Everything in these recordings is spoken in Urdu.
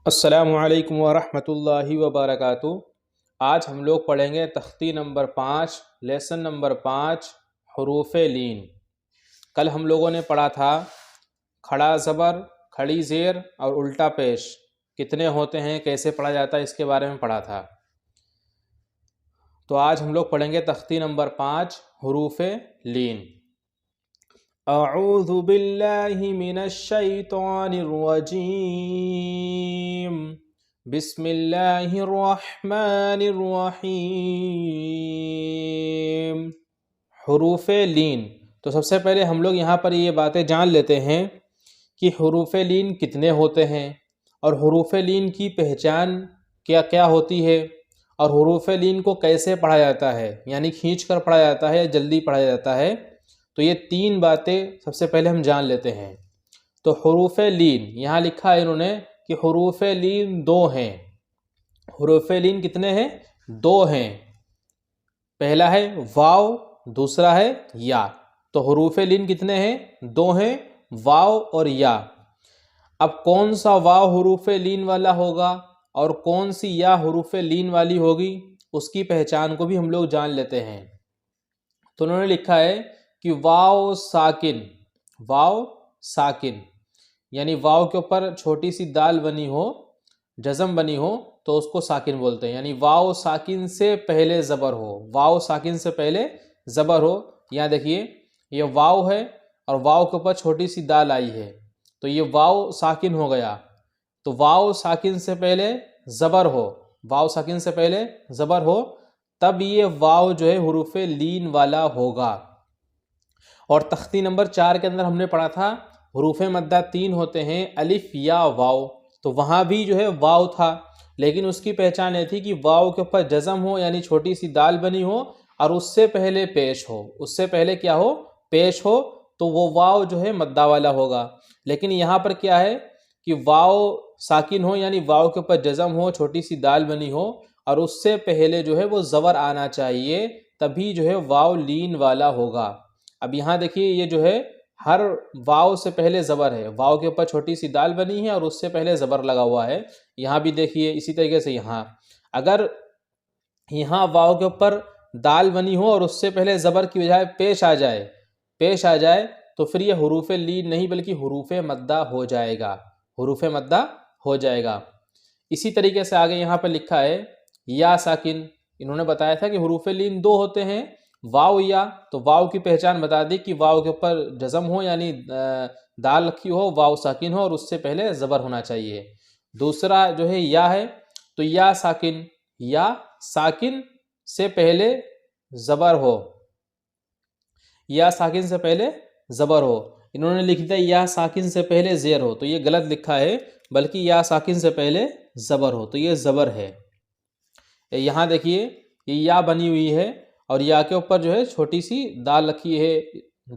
السلام علیکم ورحمۃ اللہ وبرکاتہ۔ آج ہم لوگ پڑھیں گے تختی نمبر 5 لیسن نمبر 5 حروف لین۔ کل ہم لوگوں نے پڑھا تھا کھڑا زبر، کھڑی زیر اور الٹا پیش کتنے ہوتے ہیں، کیسے پڑھا جاتا ہے، اس کے بارے میں پڑھا تھا۔ تو آج ہم لوگ پڑھیں گے تختی نمبر 5 حروف لین۔ اعوذ باللہ من الشیطان الرجیم، بسم اللہ الرحمن الرحیم۔ حروف لین، تو سب سے پہلے ہم لوگ یہاں پر یہ باتیں جان لیتے ہیں کہ حروف لین کتنے ہوتے ہیں اور حروف لین کی پہچان کیا کیا ہوتی ہے، اور حروف لین کو کیسے پڑھا جاتا ہے، یعنی کھینچ کر پڑھا جاتا ہے یا جلدی پڑھا جاتا ہے۔ تو یہ تین باتیں سب سے پہلے ہم جان لیتے ہیں۔ تو حروف لین یہاں لکھا ہے انہوں نے کہ حروف لین 2 ہیں۔ حروف لین کتنے ہیں؟ 2 ہیں۔ پہلا ہے واو، دوسرا ہے یا۔ تو حروف لین کتنے ہیں؟ 2 ہیں، واو اور یا۔ اب کون سا واو حروف لین والا ہوگا اور کون سی یا حروف لین والی ہوگی، اس کی پہچان کو بھی ہم لوگ جان لیتے ہیں۔ تو انہوں نے لکھا ہے کہ واو ساکن، واو ساکن یعنی واو کے اوپر چھوٹی سی دال بنی ہو، جزم بنی ہو، تو اس کو ساکن بولتے ہیں، یعنی واو ساکن سے پہلے زبر ہو، واو ساکن سے پہلے زبر ہو۔ یہاں دیکھیے یہ واو ہے اور واو کے اوپر چھوٹی سی دال آئی ہے، تو یہ واو ساکن ہو گیا۔ تو واو ساکن سے پہلے زبر ہو، واو ساکن سے پہلے زبر ہو، تب یہ واو جو ہے حروف لین والا ہوگا۔ اور تختی نمبر 4 کے اندر ہم نے پڑھا تھا حروف مدہ 3 ہوتے ہیں، الف یا واو، تو وہاں بھی جو ہے واو تھا، لیکن اس کی پہچان یہ تھی کہ واو کے اوپر جزم ہو، یعنی چھوٹی سی دال بنی ہو، اور اس سے پہلے پیش ہو، اس سے پہلے کیا ہو؟ پیش ہو، تو وہ واو جو ہے مدہ والا ہوگا۔ لیکن یہاں پر کیا ہے کہ واو ساکن ہو، یعنی واو کے اوپر جزم ہو، چھوٹی سی دال بنی ہو، اور اس سے پہلے جو ہے وہ زبر آنا چاہیے، تبھی جو ہے واو لین والا ہوگا۔ اب یہاں دیکھیے یہ جو ہے ہر واو سے پہلے زبر ہے، واو کے اوپر چھوٹی سی دال بنی ہے اور اس سے پہلے زبر لگا ہوا ہے۔ یہاں بھی دیکھیے اسی طریقے سے یہاں اگر یہاں واو کے اوپر دال بنی ہو اور اس سے پہلے زبر کی بجائے پیش آ جائے تو پھر یہ حروف لین نہیں بلکہ حروف مدہ ہو جائے گا، حروف مدہ ہو جائے گا۔ اسی طریقے سے آگے یہاں پر لکھا ہے یا ساکن، انہوں نے بتایا تھا کہ حروف لین 2 ہوتے ہیں، واو یا۔ تو واو کی پہچان بتا دی کہ واو کے اوپر جزم ہو، یعنی دال رکھی ہو، واو ساکن ہو اور اس سے پہلے زبر ہونا چاہیے۔ دوسرا جو ہے یا ہے، تو یا ساکن سے پہلے زبر ہو، یا ساکن سے پہلے زبر ہو۔ انہوں نے لکھ دیا یا ساکن سے پہلے زیر ہو، تو یہ غلط لکھا ہے، بلکہ یا ساکن سے پہلے زبر ہو، تو یہ زبر ہے۔ یہاں دیکھیے یہ یا بنی ہوئی ہے اور یا کے اوپر جو ہے چھوٹی سی دال رکھی ہے،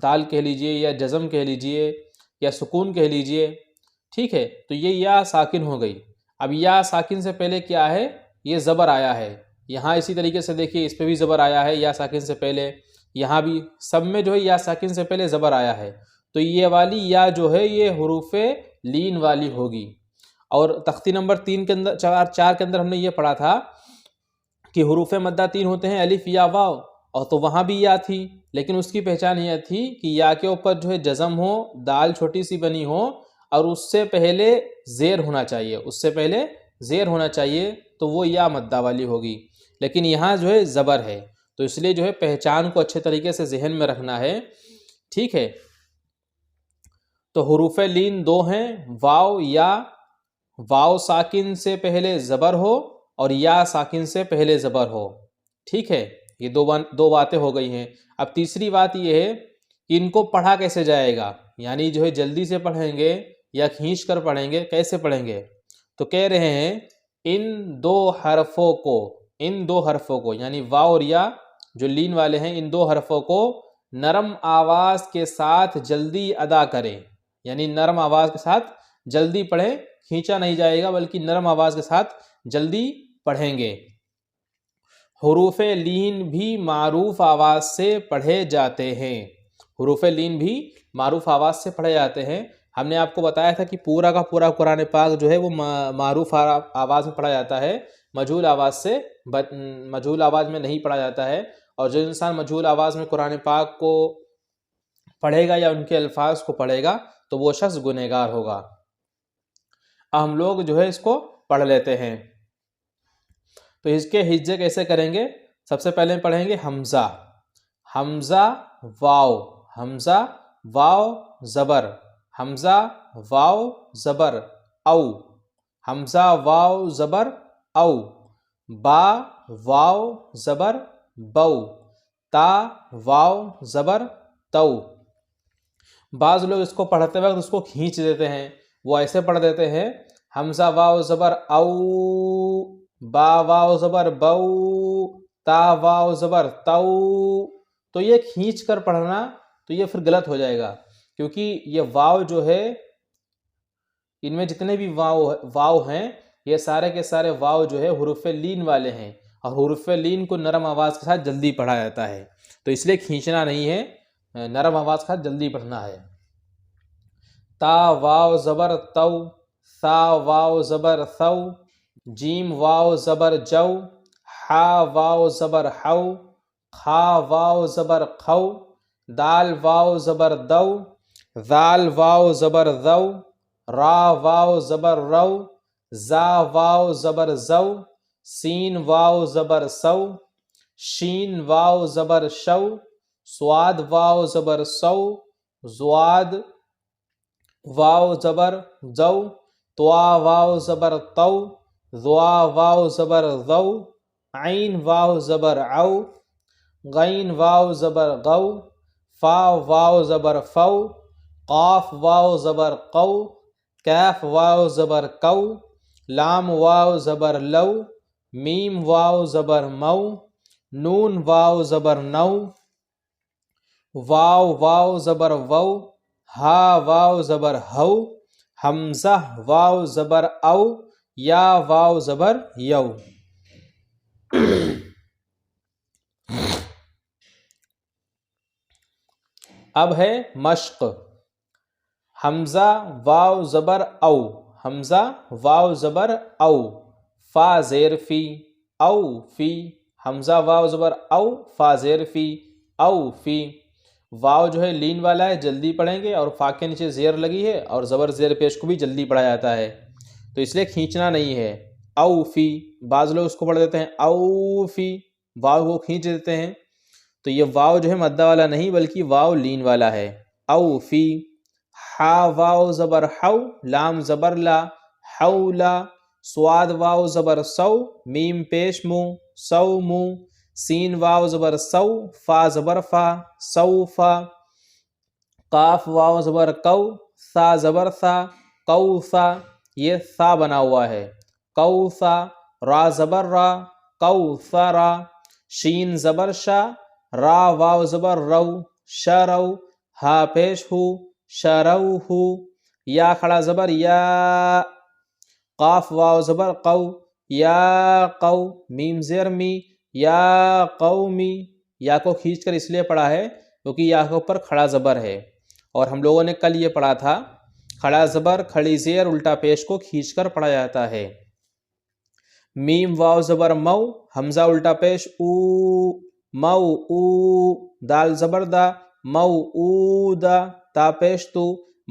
دال کہہ لیجئے یا جزم کہہ لیجئے یا سکون کہہ لیجئے، ٹھیک ہے؟ تو یہ یا ساکن ہو گئی۔ اب یا ساکن سے پہلے کیا ہے؟ یہ زبر آیا ہے۔ یہاں اسی طریقے سے دیکھیے اس پہ بھی زبر آیا ہے یا ساکن سے پہلے، یہاں بھی سب میں جو ہے یا ساکن سے پہلے زبر آیا ہے، تو یہ والی یا جو ہے یہ حروف لین والی ہوگی۔ اور تختی نمبر 3 کے اندر 4 کے اندر ہم نے یہ پڑھا تھا کہ حروف مدہ 3 ہوتے ہیں، الف یا واو، اور تو وہاں بھی یا تھی، لیکن اس کی پہچان یہ تھی کہ یا کے اوپر جو ہے جزم ہو، دال چھوٹی سی بنی ہو اور اس سے پہلے زیر ہونا چاہیے، تو وہ یا مدہ والی ہوگی۔ لیکن یہاں جو ہے زبر ہے، تو اس لیے جو ہے پہچان کو اچھے طریقے سے ذہن میں رکھنا ہے، ٹھیک ہے؟ تو حروف لین 2 ہیں، واو یا، واو ساکن سے پہلے زبر ہو اور یا ساکن سے پہلے زبر ہو، ٹھیک ہے؟ یہ دو باتیں ہو گئی ہیں۔ اب تیسری بات یہ ہے کہ ان کو پڑھا کیسے جائے گا، یعنی جو ہے جلدی سے پڑھیں گے یا کھینچ کر پڑھیں گے، کیسے پڑھیں گے؟ تو کہہ رہے ہیں ان دو حرفوں کو یعنی واو اور یا جو لین والے ہیں، ان 2 حرفوں کو نرم آواز کے ساتھ جلدی ادا کریں، یعنی نرم آواز کے ساتھ جلدی پڑھیں، کھینچا نہیں جائے گا بلکہ نرم آواز کے ساتھ جلدی پڑھیں گے۔ حروف لین بھی معروف آواز سے پڑھے جاتے ہیں، حروف لین بھی معروف آواز سے پڑھے جاتے ہیں، ہم نے آپ کو بتایا تھا کہ پورا کا پورا قرآن پاک جو ہے وہ معروف آواز میں پڑھا جاتا ہے، مجہول آواز میں نہیں پڑھا جاتا ہے، اور جو انسان مجہول آواز میں قرآن پاک کو پڑھے گا یا ان کے الفاظ کو پڑھے گا تو وہ شخص گنہگار ہوگا۔ ہم لوگ جو ہے اس کو پڑھ لیتے ہیں، تو اس کے ہجے کیسے کریں گے؟ سب سے پہلے پڑھیں گے حمزہ، حمزہ واو، حمزہ واو زبر، حمزہ واو زبر او، حمزہ واو زبر او، با واو زبر بو، تا واو زبر تو۔ بعض لوگ اس کو پڑھتے وقت اس کو کھینچ دیتے ہیں، وہ ایسے پڑھ دیتے ہیں حمزہ واو زبر او، با واو زبر بو، تا واو زبر تو۔ تو یہ کھینچ کر پڑھنا تو یہ پھر غلط ہو جائے گا، کیونکہ یہ واو جو ہے، ان میں جتنے بھی واو ہیں یہ سارے کے سارے واو جو ہے حروف لین والے ہیں، اور حروف لین کو نرم آواز کے ساتھ جلدی پڑھا جاتا ہے، تو اس لیے کھینچنا نہیں ہے، نرم آواز کے ساتھ جلدی پڑھنا ہے۔ تا واو زبر تو، ثا واو زبر ثو، جیم واو زبر جو، حا واو زبر حو، خا واو زبر خو، دال واو زبر دو، ذال واو زبر ذو، را واو زبر رو، زا واو زبر زو، سین واو زبر سو، شین واو زبر شو، سواد واو زبر سو، زواد واو زبر زو، توا واو زبر تو، ذوا واو زبر ذو، عین واو زبر عو، غین واو زبر غو، فا واو زبر فو، قاف واو زبر قو، کیف واو زبر کو، لام واو زبر لو، میم واو زبر مو، نون واو زبر نو، واو واو زبر وو، ہا واو زبر ہو، حمزہ واو زبر او، یا واو زبر یو۔ اب ہے مشق۔ حمزہ واو زبر او، حمزہ واو زبر او، فا زیر فی، او فی، حمزہ واو زبر او، فا زیر فی، او فی۔ واو جو ہے لین والا ہے، جلدی پڑھیں گے، اور فا کے نیچے زیر لگی ہے، اور زبر زیر پیش کو بھی جلدی پڑھا جاتا ہے، تو اس لیے کھینچنا نہیں ہے۔ او فی، بعض لوگ اس کو پڑھ دیتے ہیں او فی، واو کو کھینچ دیتے ہیں، تو یہ واو جو ہے مدہ والا نہیں بلکہ واو لین والا ہے۔ او فی، ہا واو زبر حو، لام زبر لا، حولا، سواد واو زبر سو، میم پیش مو، سو مو، سین واو زبر سو، فا زبر فا، سوفا، قاف واو زبر کو، سا زبر سا، قوسا، یہ سا بنا ہوا ہے، قوسا، را زبر را، قوسرا، شین زبر شا، را واو زبر رو، شرو، ہا پیش ہو، شروہو، یا کھڑا زبر یا، قاف واو زبر قو، یا قو، میم زیر می، یا قومی۔ یا کو کھینچ کر اس لیے پڑھا ہے کیونکہ یا کے اوپر کھڑا زبر ہے، اور ہم لوگوں نے کل یہ پڑھا تھا کھڑا زبر کھڑی زیر الٹا پیش کو کھینچ کر پڑھا جاتا ہے۔ میم واو زبر مو، حمزہ الٹا پیش او، مو او، دال زبر دا، مو او دا، تا پیش تو،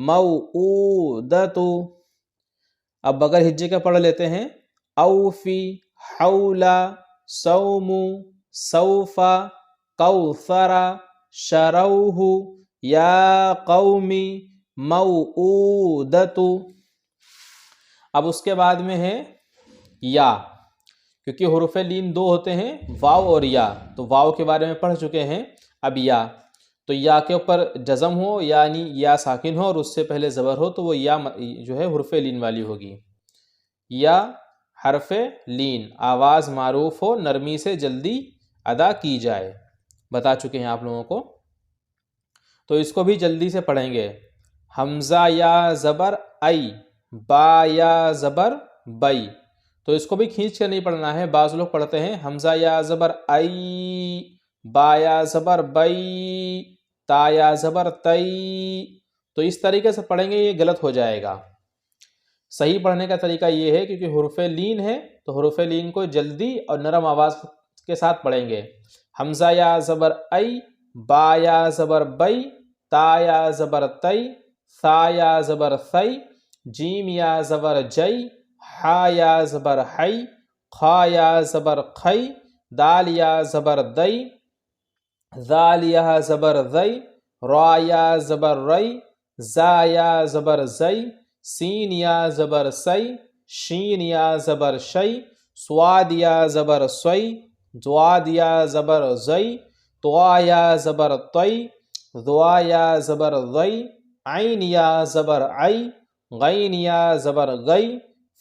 مو او دا تو۔ اب بغیر ہجے کا پڑھ لیتے ہیں، اوفی، حولا، سومو، سوفا، کوثرا، شروہ، یا قومی، موعودۃ۔ اب اس کے بعد میں ہے یا، کیونکہ حروف لین دو ہوتے ہیں، واو اور یا، تو واو کے بارے میں پڑھ چکے ہیں، اب یا، تو یا کے اوپر جزم ہو یعنی یا ساکن ہو اور اس سے پہلے زبر ہو تو وہ یا جو ہے حرف لین والی ہوگی۔ یا حرف لین، آواز معروف ہو، نرمی سے جلدی ادا کی جائے، بتا چکے ہیں آپ لوگوں کو، تو اس کو بھی جلدی سے پڑھیں گے۔ حمزہ یا زبر ای، با یا زبر بئی، تو اس کو بھی کھینچ کے نہیں پڑھنا ہے، بعض لوگ پڑھتے ہیں حمزہ یا زبر ای، با یا زبر بئی، تا یا زبر تئی، تو اس طریقے سے پڑھیں گے یہ غلط ہو جائے گا. صحیح پڑھنے کا طریقہ یہ ہے کیونکہ حروف لین ہے تو حروف لین کو جلدی اور نرم آواز کے ساتھ پڑھیں گے. حمزہ یا زبر ای، با یا زبر بئی، تا یا زبر تئی، ثا یا زبر ثئی، جیم یا زبر جئی، حا یا زبر حی، خا یا زبر خی، دال یا زبر دئی، ذال یا زبر ذئی، را یا زبر رئی، زا یا زبر زئی، سین یا زبر سی، شین یا زبر شی، سواد یا زبر سوئی، ضاد یا زبر زئی، طوا یا زبر طئی، ضوا یا زبر ضئی، عین یا زبر عئی، غین یا زبر غئی،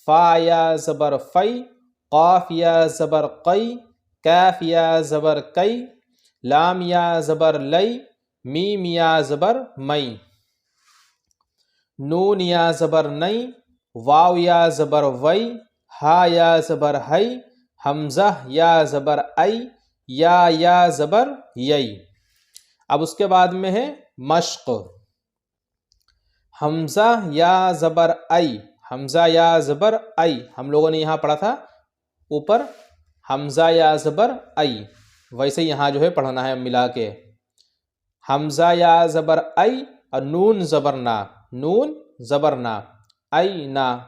فا یا زبر فئی، قاف یا زبر قئی، کاف یا زبر کئی، لام یا زبر لئی، میم یا زبر مئی، نون یا زبر نئی، واو یا زبر وئی، ہا یا زبر ہئی، حمزہ یا زبر ای، یا زبر یئی. اب اس کے بعد میں ہے مشق. حمزہ یا زبر ای، حمزہ یا زبر ای ہم لوگوں نے یہاں پڑھا تھا اوپر حمزہ یا زبر ای، ویسے یہاں جو ہے پڑھنا ہے ملا کے. حمزہ یا زبر ای اور نون زبر نا، نون زبر نا، ای نا.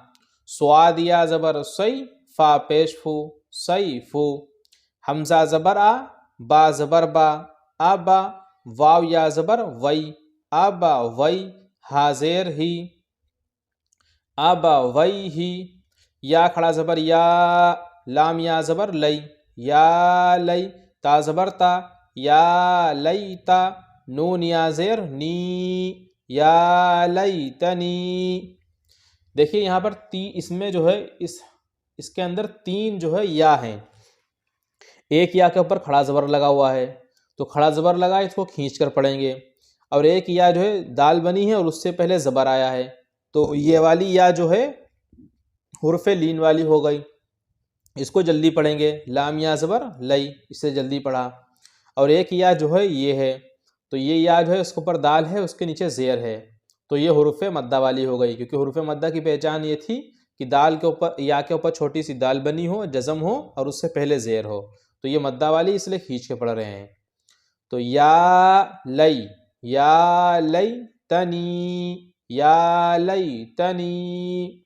سواد یا زبر سی، فا پیش فو، سی فو. حمزہ زبر آ، با زبر با، آبا. واو یا زبر وئی، آبا وئی. حاضر ہی، آبا وئی ہی. یا کھڑا زبر یا، لام یا زبر لئی، یا لئی. تا زبر تا، یا لئی تا. نون یا زیر نی، یا لیتنی. دیکھیے یہاں پر اس میں جو ہے اس کے اندر 3 جو ہے یا ہیں. ایک یا کے اوپر کھڑا زبر لگا ہوا ہے تو کھڑا زبر لگا اس کو کھینچ کر پڑھیں گے، اور ایک یا جو ہے دال بنی ہے اور اس سے پہلے زبر آیا ہے تو یہ والی یا جو ہے حرف لین والی ہو گئی، اس کو جلدی پڑھیں گے. لام یا زبر لئی، اس سے جلدی پڑھا. اور ایک یا جو ہے یہ ہے تو یہ یا جو ہے اس کے اوپر دال ہے، اس کے نیچے زیر ہے تو یہ حروف مدہ والی ہو گئی، کیونکہ حروف مدہ کی پہچان یہ تھی کہ دال کے اوپر یا کے اوپر چھوٹی سی دال بنی ہو، جزم ہو اور اس سے پہلے زیر ہو، تو یہ مدہ والی اس لیے کھینچ کے پڑھ رہے ہیں. تو یا لئی تنی، یا لئی تنی.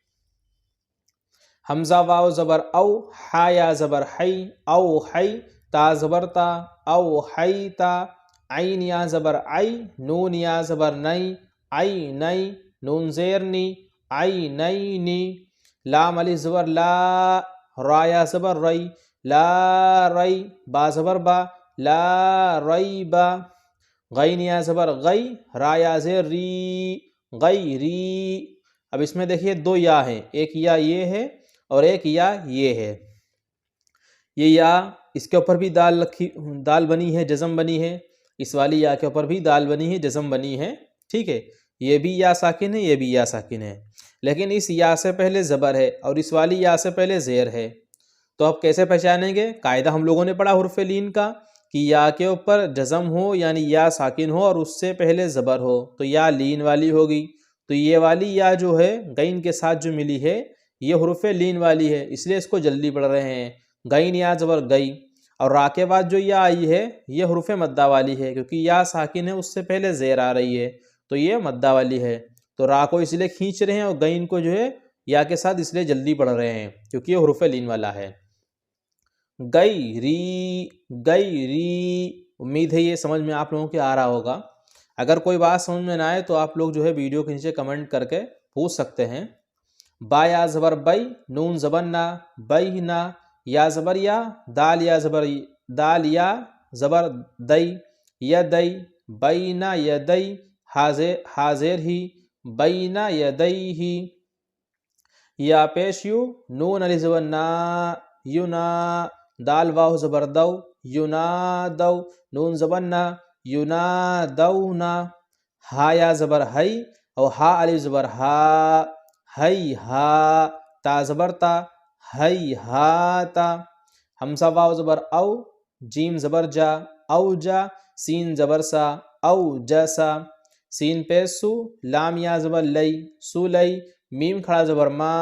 حمزہ واو زبر او، ہا یا زبر حی، او حی. تا زبر تا، او حی تا. عین یا زبر عی، نون یا زبر نئی، عی نئی. نون زیر نی، عی نئی نی. لام الف زبر لا، را یا زبر رئی، لا رئی. با زبر با، لا رئی با. غین یا زبر غی، را یا زیر ری، غی ری. اب اس میں دیکھیے 2 یا ہیں، ایک یا یہ ہے اور ایک یا یہ ہے. یہ یا اس کے اوپر بھی دال بنی ہے، جزم بنی ہے. اس والی یا کے اوپر بھی دال بنی ہے، جزم بنی ہے. ٹھیک ہے، یہ بھی یا ساکن ہے، یہ بھی یا ساکن ہے، لیکن اس یا سے پہلے زبر ہے اور اس والی یا سے پہلے زیر ہے. تو اب کیسے پہچانیں گے؟ قاعدہ ہم لوگوں نے پڑھا حرف لین کا کہ یا کے اوپر جزم ہو یعنی یا ساکن ہو اور اس سے پہلے زبر ہو تو یا لین والی ہوگی. تو یہ والی یا جو ہے غین کے ساتھ جو ملی ہے یہ حرف لین والی ہے، اس لیے اس کو جلدی پڑھ رہے ہیں. غین یا زبر گئی، اور را کے بعد جو یا آئی ہے یہ حرف مدہ والی ہے کیونکہ یا ساکن ہے، اس سے پہلے زیر آ رہی ہے تو یہ مدہ والی ہے. تو را کو اس لیے کھینچ رہے ہیں اور غین کو جو ہے یا کے ساتھ اس لیے جلدی پڑھ رہے ہیں کیونکہ یہ حرف لین والا ہے. گئی ری. امید ہے یہ سمجھ میں آپ لوگوں کے آ رہا ہوگا. اگر کوئی بات سمجھ میں نہ آئے تو آپ لوگ جو ہے ویڈیو کے نیچے کمنٹ کر کے پوچھ سکتے ہیں. با یا زبر بئی، نون زبر نا، بئی نا. یا زبر یا، دال یا زبر دال یا زبر دئی، یدئی. بینا یدئی، حاضر ہی، بینا یدئی ہی. یا پیش یو، نون الف زبر نا، یونا. دال واو زبر دو، یونا دو. نون زبر نا، یونا دونا. ہا یا زبر ہئی اور ہا الف زبر ہا، ہئی ہا. تا زبر تا، ہئی ہا تا. حمزہ واو زبر او، جیم زبر جا، او جا. سین زبر سا، او جسا. سین پیش سو، لام یا زبر لئی، سولئی، میم کھڑا زبر ما،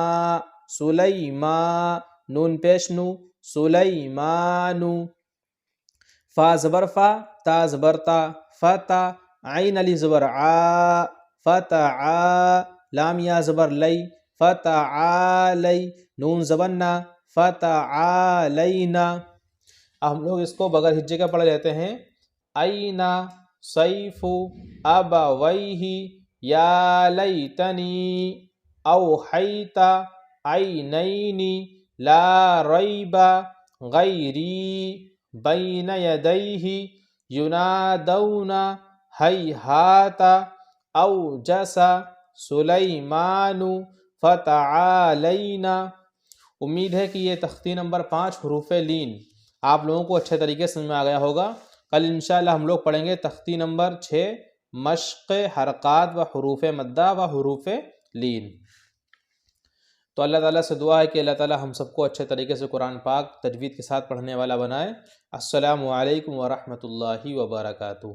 سلیما، نون پیش نو، سلیمانو، فا زبر فا، تا زبر تا، فتا، عین علی زبر عا، فتعا، لام یا زبر لئی، فتعالی، نون زبر نا، فتعالینا۔ اب ہم لوگ اس کو بغیر ہجے کا پڑھ لیتے ہیں۔ اینا سیف ابویہ یا لیتنی اوحیت عینین لا ریب غیری بین یدیہ ینادون ہیہات اوجس سلیمان فتعالینا۔ امید ہے کہ یہ تختی نمبر 5 حروف لین آپ لوگوں کو اچھے طریقے سے سمجھ میں آ گیا ہوگا۔ کل انشاءاللہ ہم لوگ پڑھیں گے تختی نمبر 6 مشق حرکات و حروف مدہ و حروف لین۔ تو اللہ تعالیٰ سے دعا ہے کہ اللہ تعالیٰ ہم سب کو اچھے طریقے سے قرآن پاک تجوید کے ساتھ پڑھنے والا بنائے۔ السلام علیکم ورحمۃ اللہ وبرکاتہ۔